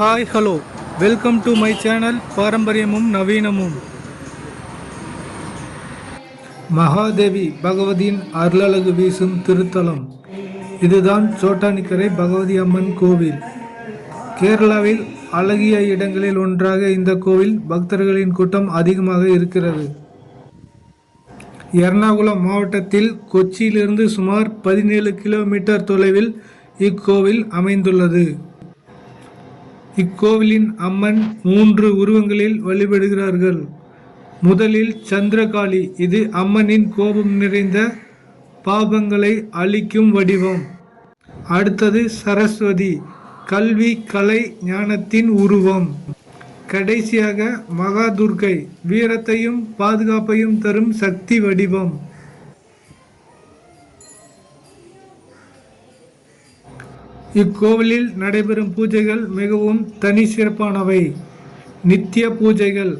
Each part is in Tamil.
Hi hello welcome to my channel பாரம்பரியமும் நவீனமும். மகாதேவி பகவதியின் அருளழகு வீசும் திருத்தலம் இதுதான் சோட்டானிக்கரை பகவதி அம்மன் கோவில். கேரளாவில் அழகிய இடங்களில் ஒன்றாக இந்த கோவில் பக்தர்களின் கூட்டம் அதிகமாக இருக்கிறது. எர்ணாகுளம் மாவட்டத்தில் கொச்சியிலிருந்து சுமார் 17 கிலோமீட்டர் தொலைவில் இக்கோவில் அமைந்துள்ளது. இக்கோவிலின் அம்மன் 3 உருவங்களில் வழிபடுகிறார்கள். முதலில் சந்திரகாளி, இது அம்மனின் கோபம் நிறைந்த பாபங்களை அழிக்கும் வடிவம். அடுத்தது சரஸ்வதி, கல்வி கலை ஞானத்தின் உருவம். கடைசியாக மகாதுர்கை, வீரத்தையும் பாதுகாப்பையும் தரும் சக்தி வடிவம். இக்கோவிலில் நடைபெறும் பூஜைகள் மிகவும் தனி சிறப்பானவை. நித்திய பூஜைகள்: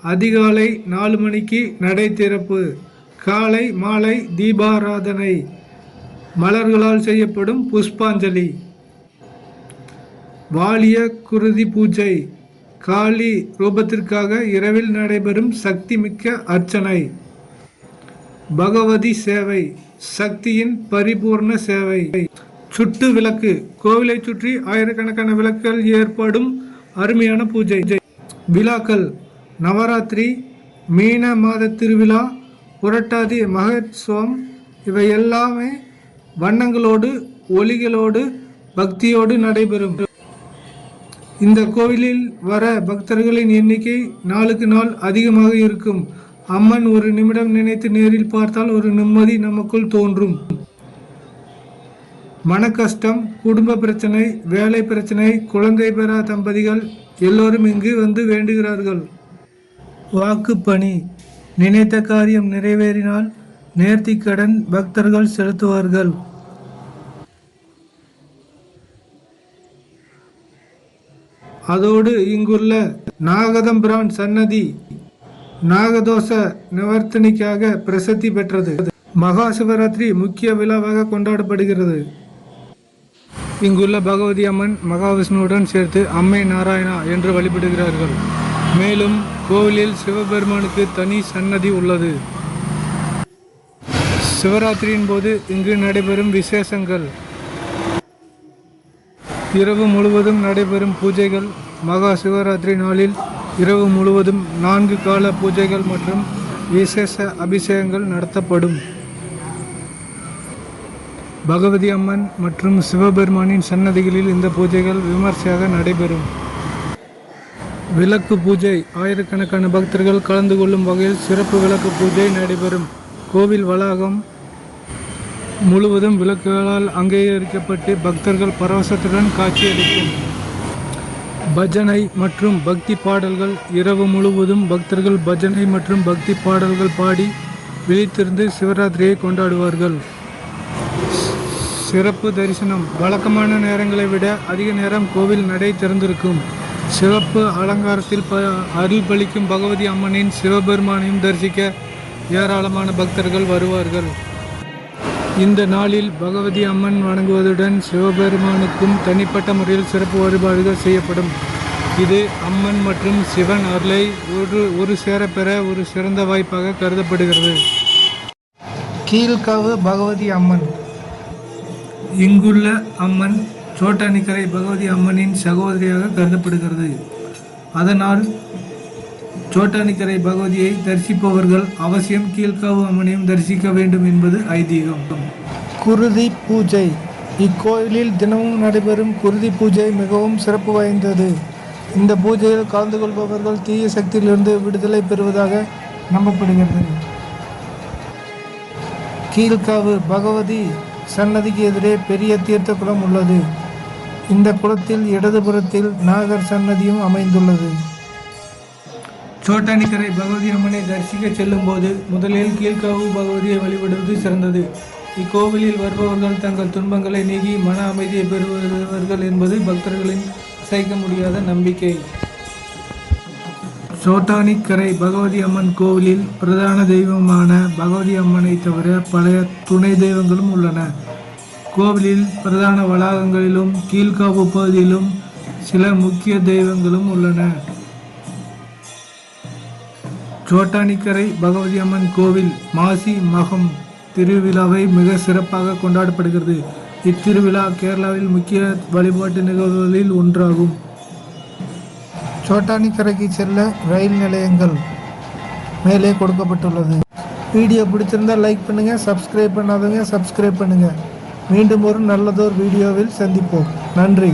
அதிகாலை 4 மணிக்கு நடை திறப்பு, காலை மாலை தீபாராதனை, மலர்களால் செய்யப்படும் புஷ்பாஞ்சலி. வாலிய குருதி பூஜை: காளி ரூபத்திற்காக இரவில் நடைபெறும் சக்தி மிக்க அர்ச்சனை. பகவதி சேவை: சக்தியின் பரிபூர்ண சேவை. சுட்டு விளக்கு: கோவிலை சுற்றி ஆயிரக்கணக்கான விளக்குகள் ஏற்படும் அருமையான பூஜை. விழாக்கள்: நவராத்திரி, மீன மாத திருவிழா, புரட்டாதி மகோத்சவம். இவை எல்லாமே வண்ணங்களோடு ஒளிகளோடு பக்தியோடு நடைபெறும். இந்த கோவிலில் வர பக்தர்களின் எண்ணிக்கை நாளுக்கு நாள் அதிகமாக இருக்கும். அம்மன் ஒரு நிமிடம் நினைத்து நேரில் பார்த்தால் ஒரு நிம்மதி நமக்குள் தோன்றும். மன கஷ்டம், குடும்ப பிரச்சனை, வேலை பிரச்சனை, குழந்தை பெறா தம்பதிகள் எல்லோரும் இங்கு வந்து வேண்டுகிறார்கள். வாக்குப்பணி: நினைத்த காரியம் நிறைவேறினால் நேர்த்திக்கடன் பக்தர்கள் செலுத்துவார்கள். அதோடு இங்குள்ள நாகதம்பிரான் சன்னதி நாகதோஷ நிவர்த்தனைக்காக பிரசித்தி பெற்றது. மகா சிவராத்திரி முக்கிய விழாவாக கொண்டாடப்படுகிறது. இங்குள்ள பகவதி அம்மன் மகாவிஷ்ணுவுடன் சேர்த்து அம்மை நாராயணா என்று வழிபடுகிறார்கள். மேலும் கோவிலில் சிவபெருமானுக்கு தனி சன்னதி உள்ளது. சிவராத்திரியின் போது இங்கு நடைபெறும் விசேஷங்கள்: இரவு முழுவதும் நடைபெறும் பூஜைகள். மகா சிவராத்திரி நாளில் இரவு முழுவதும் 4 கால பூஜைகள் மற்றும் விசேஷ அபிஷேகங்கள் நடத்தப்படும். பகவதி அம்மன் மற்றும் சிவபெருமானின் சன்னதிகளில் இந்த பூஜைகள் விமர்சையாக நடைபெறும். விளக்கு பூஜை: ஆயிரக்கணக்கான பக்தர்கள் கலந்து கொள்ளும் வகையில் சிறப்பு விளக்கு பூஜை நடைபெறும். கோவில் வளாகம் முழுவதும் விளக்குகளால் அங்கீகரிக்கப்பட்டு பக்தர்கள் பரவசத்துடன் காட்சியளிக்கும். பஜனை மற்றும் பக்தி பாடல்கள்: இரவு முழுவதும் பக்தர்கள் பஜனை மற்றும் பக்தி பாடல்கள் பாடி விழித்திருந்து சிவராத்திரியை கொண்டாடுவார்கள். சிறப்பு தரிசனம்: வழக்கமான நேரங்களை விட அதிக நேரம் கோவில் நடை திறந்திருக்கும். சிவப்பு அலங்காரத்தில் அருள் பலிக்கும் பகவதி அம்மனின் சிவபெருமானையும் தரிசிக்க ஏராளமான பக்தர்கள் வருவார்கள். இந்த நாளில் பகவதி அம்மன் வணங்குவதுடன் சிவபெருமானுக்கும் தனிப்பட்ட முறையில் சிறப்பு வழிபாடுகள் செய்யப்படும். இது அம்மன் மற்றும் சிவன் அருளை ஒரு சேர பெற ஒரு சிறந்த வாய்ப்பாக கருதப்படுகிறது. கீழ்காவு பகவதி அம்மன்: இங்குள்ள அம்மன் சோட்டானிக்கரை பகவதி அம்மனின் சகோதரியாக கருதப்படுகிறது. அதனால் சோட்டானிக்கரை பகவதியை தரிசிப்பவர்கள் அவசியம் கீழ்காவு அம்மனையும் தரிசிக்க வேண்டும் என்பது ஐதீகம். குருதி பூஜை: இக்கோயிலில் தினமும் நடைபெறும் குருதி பூஜை மிகவும் சிறப்பு வாய்ந்தது. இந்த பூஜையில் கலந்து கொள்பவர்கள் தீய சக்தியிலிருந்து விடுதலை பெறுவதாக நம்பப்படுகிறது. கீழ்காவு பகவதி சன்னதிக்கு எதிரே பெரிய தீர்த்த குளம் உள்ளது. இந்த குளத்தில் இடதுபுறத்தில் நாகர் சன்னதியும் அமைந்துள்ளது. சோட்டானிக்கரை பகவதி அம்மனை தரிசிக்க செல்லும் போது முதலில் கீழ்காவு பகவதியை வழிபடுவது சிறந்தது. இக்கோவிலில் வருபவர்கள் தங்கள் துன்பங்களை நீக்கி மன அமைதியை பெறுவார்கள் என்பது பக்தர்களின் அசைக்க முடியாத நம்பிக்கை. சோட்டானிக்கரை பகவதி அம்மன் கோவிலில் பிரதான தெய்வமான பகவதி அம்மனை தவிர பல துணை தெய்வங்களும் உள்ளன. கோவிலில் பிரதான வளாகங்களிலும் கீழ்காவு பகுதியிலும் சில முக்கிய தெய்வங்களும் உள்ளன. சோட்டானிக்கரை பகவதி அம்மன் கோவில் மாசி மகம் திருவிழாவை மிக சிறப்பாக கொண்டாடப்படுகிறது. இத்திருவிழா கேரளாவில் முக்கிய வழிபாட்டு நிகழ்வுகளில் ஒன்றாகும். சோட்டானிக்கரைக்கு செல்ல ரயில் நிலையங்கள் மேலே கொடுக்கப்பட்டுள்ளது. வீடியோ பிடிச்சிருந்தால் லைக் பண்ணுங்கள், சப்ஸ்கிரைப் பண்ணாதவங்க சப்ஸ்கிரைப் பண்ணுங்கள். மீண்டும் ஒரு நல்லதொரு வீடியோவில் சந்திப்போம். நன்றி.